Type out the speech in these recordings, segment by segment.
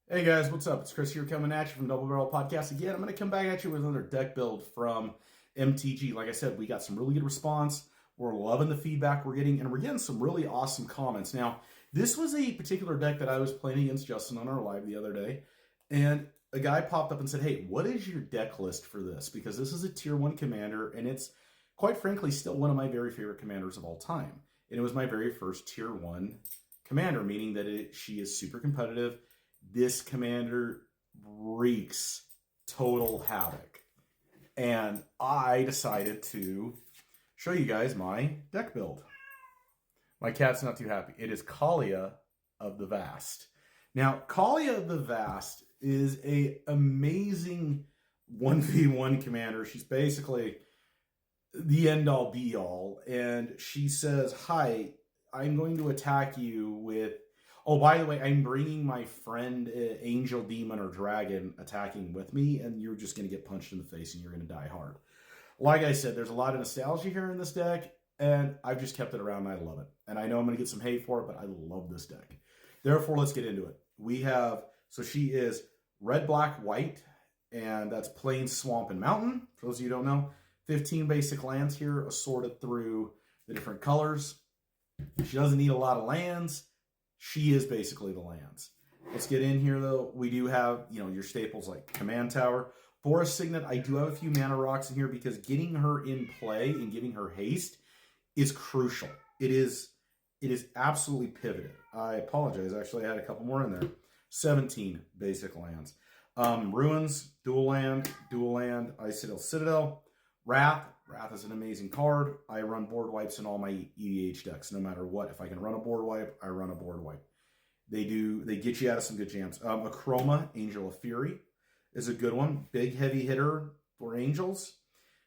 Hey guys, what's up? It's Chris here coming at you from Double Barrel Podcast again. I'm going to come back at you with another deck build from MTG. Like I said, we got some really good response. We're loving the feedback we're getting, and we're getting some really awesome comments. Now, this was a particular deck that I was playing against Justin on our live the other day, and a guy popped up and said, hey, what is your deck list for this? Because this is a tier 1 commander, and it's, quite frankly, still one of my very favorite commanders of all time. And it was my very first tier 1 commander, meaning that she is super competitive. This commander wreaks total havoc. And I decided to show you guys my deck build. My cat's not too happy. It is Kaalia of the Vast. Now, Kaalia of the Vast is an amazing 1v1 commander. She's basically the end-all be-all. And she says, hi, I'm going to attack you with... Oh, by the way, I'm bringing my friend, Angel, Demon, or Dragon attacking with me, and you're just going to get punched in the face and you're going to die hard. Like I said, there's a lot of nostalgia here in this deck, and I've just kept it around, and I love it. And I know I'm going to get some hate for it, but I love this deck. Therefore, let's get into it. We have, so she is red, black, white, and that's plain, swamp, and mountain. For those of you who don't know, 15 basic lands here assorted through the different colors. She doesn't need a lot of lands. She is basically the lands. Let's get in here, though. We do have, your staples like Command Tower. Forest Signet, I do have a few mana rocks in here because getting her in play and giving her haste is crucial. It is absolutely pivoted. I apologize. Actually, I had a couple more in there. 17 basic lands. Ruins, dual land, Citadel. Wrath is an amazing card. I run board wipes in all my EDH decks, no matter what. If I can run a board wipe, I run a board wipe. They get you out of some good jams. Akroma, Angel of Fury, is a good one. Big, heavy hitter for Angels.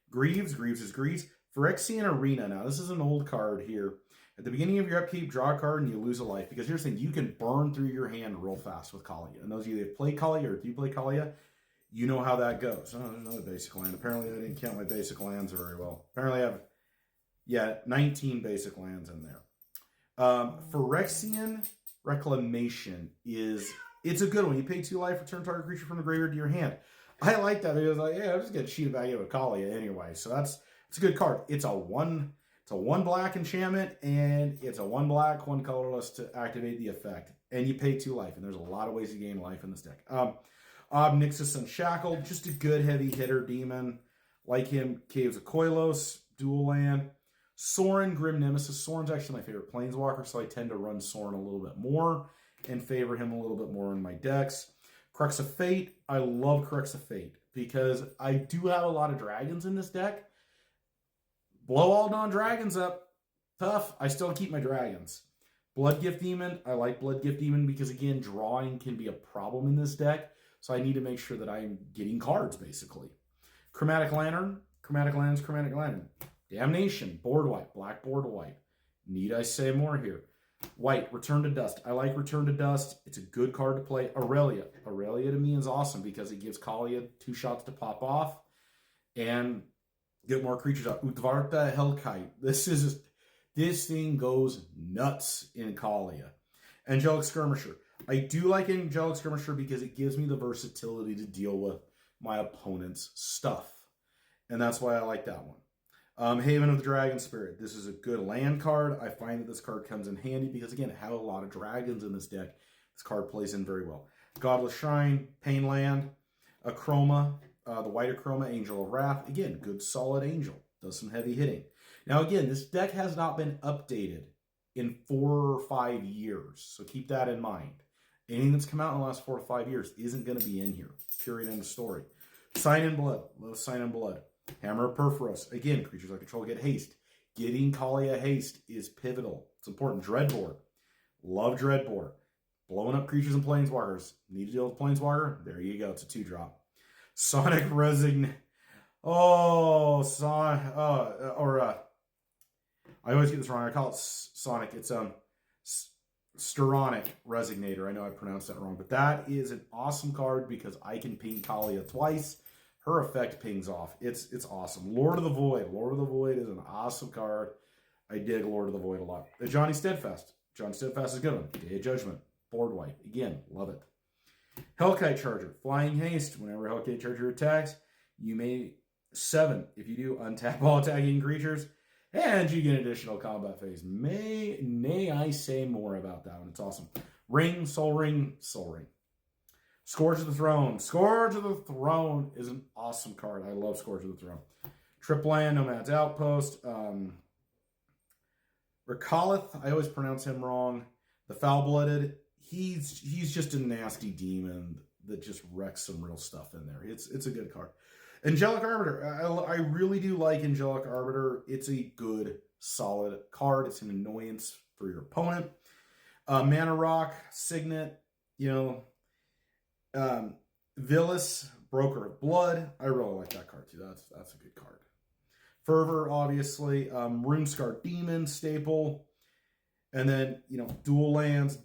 Greaves is Greaves. Phyrexian Arena. Now, this is an old card here. At the beginning of your upkeep, draw a card and you lose a life. Because here's the thing, you can burn through your hand real fast with Kaalia. And those of you that play Kaalia, or if you play Kaalia, you know how that goes. Oh, there's another basic land. Apparently, I didn't count my basic lands very well. Apparently, I have, 19 basic lands in there. Phyrexian Reclamation it's a good one. You pay 2 life, return target creature from the graveyard to your hand. I like that because, I'm just going to cheat about you with Kaalia anyway. So it's a good card. It's a 1 black enchantment, and it's a 1 black, 1 colorless to activate the effect. And you pay 2 life, and there's a lot of ways to gain life in this deck. Nixus Unshackled, just a good heavy hitter demon. Like him, Caves of Koilos, dual land. Sorin, Grim Nemesis. Sorin's actually my favorite planeswalker, so I tend to run Sorin a little bit more and favor him a little bit more in my decks. Crux of Fate. I love Crux of Fate because I do have a lot of dragons in this deck. Blow all non-dragons up. Tough. I still keep my dragons. Bloodgift Demon. I like Bloodgift Demon because, again, drawing can be a problem in this deck. So I need to make sure that I'm getting cards, basically. Chromatic Lantern. Chromatic Lantern. Damnation. Board wipe. Black board wipe. Need I say more here? White. Return to Dust. I like Return to Dust. It's a good card to play. Aurelia. Aurelia to me is awesome because it gives Kaalia 2 shots to pop off and get more creatures out. Utvarta Hellkite. This thing goes nuts in Kaalia. Angelic Skirmisher. I do like Angelic Skirmisher because it gives me the versatility to deal with my opponent's stuff. And that's why I like that one. Haven of the Dragon Spirit. This is a good land card. I find that this card comes in handy because, again, I have a lot of dragons in this deck. This card plays in very well. Godless Shrine, Painland, Akroma, the white Akroma, Angel of Wrath. Again, good solid angel. Does some heavy hitting. Now, again, this deck has not been updated in 4 or 5 years. So keep that in mind. Anything that's come out in the last 4 to 5 years isn't going to be in here. Period. End of story. Sign in Blood. Love Sign in Blood. Hammer of Perforos. Again, creatures I control get haste. Getting Kaalia haste is pivotal. It's important. Dreadbore. Love Dreadbore. Blowing up creatures and planeswalkers. Need to deal with planeswalker? There you go. It's a 2-drop. Sonic Resignation. I always get this wrong. I call it Sonic. It's Steronic Resignator. I know I pronounced that wrong, but that is an awesome card because I can ping Kaalia twice. Her effect pings off. It's awesome. Lord of the Void. Lord of the Void is an awesome card. I dig Lord of the Void a lot. Johnny Steadfast. John Steadfast is a good one. Day of Judgment. Board wipe. Again, love it. Hellkite Charger, Flying Haste. Whenever Hellkite Charger attacks, you may 7. If you do, untap all attacking creatures, and you get additional combat phase. May I say more about that one? It's awesome. Ring, Soul Ring, Soul Ring. Scourge of the Throne. Scourge of the Throne is an awesome card. I love Scourge of the Throne. Tripland, Nomad's Outpost. Rekalith, I always pronounce him wrong. The Foul-Blooded. He's just a nasty demon that just wrecks some real stuff in there. It's a good card. Angelic Arbiter. I really do like Angelic Arbiter. It's a good, solid card. It's an annoyance for your opponent. Mana Rock, Signet, Villas, Broker of Blood. I really like that card too. That's a good card. Fervor, obviously. Runescar Demon, staple. And then, dual lands.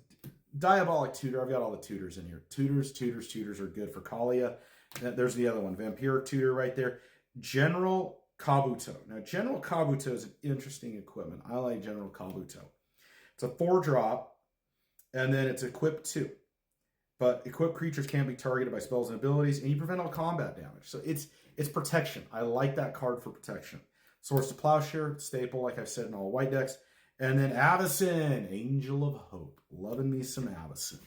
Diabolic Tutor. I've got all the tutors in here. Tutors are good for Kaalia. There's the other one. Vampiric Tutor right there. General Kabuto. Now, General Kabuto is an interesting equipment. I like General Kabuto. It's a 4-drop, and then it's equipped 2. But equipped creatures can't be targeted by spells and abilities, and you prevent all combat damage. So it's protection. I like that card for protection. Swords to Plowshare, staple, like I said, in all white decks. And then Avacyn, Angel of Hope. Loving me some Avacyn.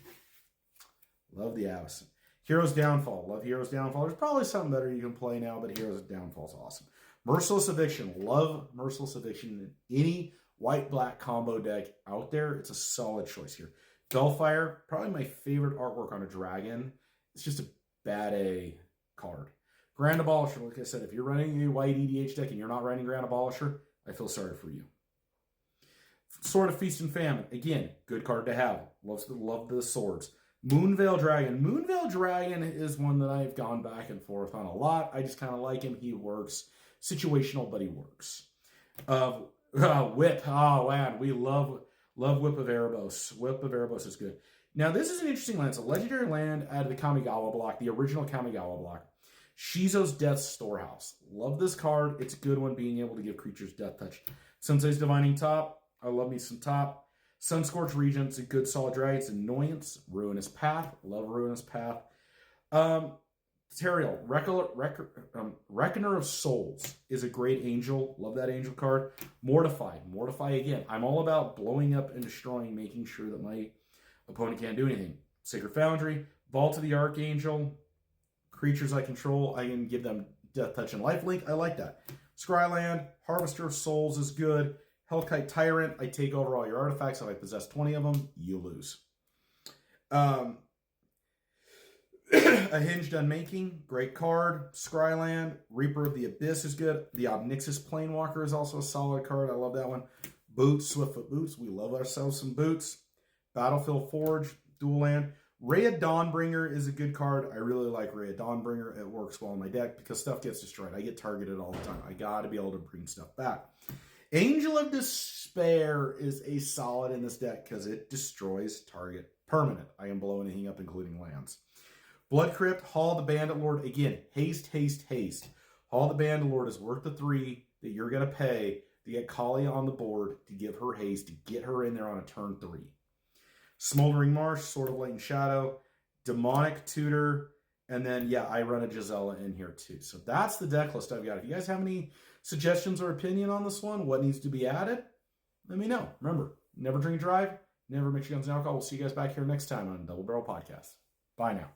Love the Avacyn. Hero's Downfall. Love Hero's Downfall. There's probably something better you can play now, but Hero's Downfall is awesome. Merciless Eviction. Love Merciless Eviction in any white-black combo deck out there. It's a solid choice here. Bellfire, probably my favorite artwork on a dragon. It's just a bad A card. Grand Abolisher, like I said, if you're running a white EDH deck and you're not running Grand Abolisher, I feel sorry for you. Sword of Feast and Famine. Again, good card to have. Love the swords. Moonveil Dragon. Moonveil Dragon is one that I've gone back and forth on a lot. I just kind of like him. He works. Situational, but he works. Whip. Oh, man. We love Whip of Erebos. Whip of Erebos is good. Now, this is an interesting land. It's a legendary land out of the Kamigawa block, the original Kamigawa block. Shizo's Death Storehouse. Love this card. It's a good one, being able to give creatures Death Touch. Sensei's Divining Top. I love me some Top. Sunscorched Regent's a good solid dragon. It's Annoyance. Ruinous Path. Love Ruinous Path. Teriel. Reckoner of Souls is a great angel. Love that angel card. Mortify. Mortify again. I'm all about blowing up and destroying, making sure that my opponent can't do anything. Sacred Foundry. Vault of the Archangel. Creatures I control, I can give them Death Touch and Lifelink. I like that. Scryland. Harvester of Souls is good. Hellkite Tyrant, I take over all your artifacts. If I possess 20 of them, you lose. A Hinged Unmaking, great card. Scryland, Reaper of the Abyss is good. The Obnixis Planewalker is also a solid card. I love that one. Boots, Swiftfoot Boots. We love ourselves some boots. Battlefield Forge, dual land. Rhea Dawnbringer is a good card. I really like Rhea Dawnbringer. It works well in my deck because stuff gets destroyed. I get targeted all the time. I got to be able to bring stuff back. Angel of Despair is a solid in this deck because it destroys target permanent. I can blow anything up, including lands. Blood Crypt, Hall of the Bandit Lord. Again, haste. Hall of the Bandit Lord is worth the 3 that you're going to pay to get Kaalia on the board, to give her haste, to get her in there on a turn 3. Smoldering Marsh, Sword of Light and Shadow, Demonic Tutor, and then, yeah, I run a Gisela in here too. So that's the deck list I've got. If you guys have any suggestions or opinion on this one, what needs to be added, let me know. Remember, never drink and drive, never mix your guns and alcohol. We'll see you guys back here next time on Double Barrel Podcast. Bye now.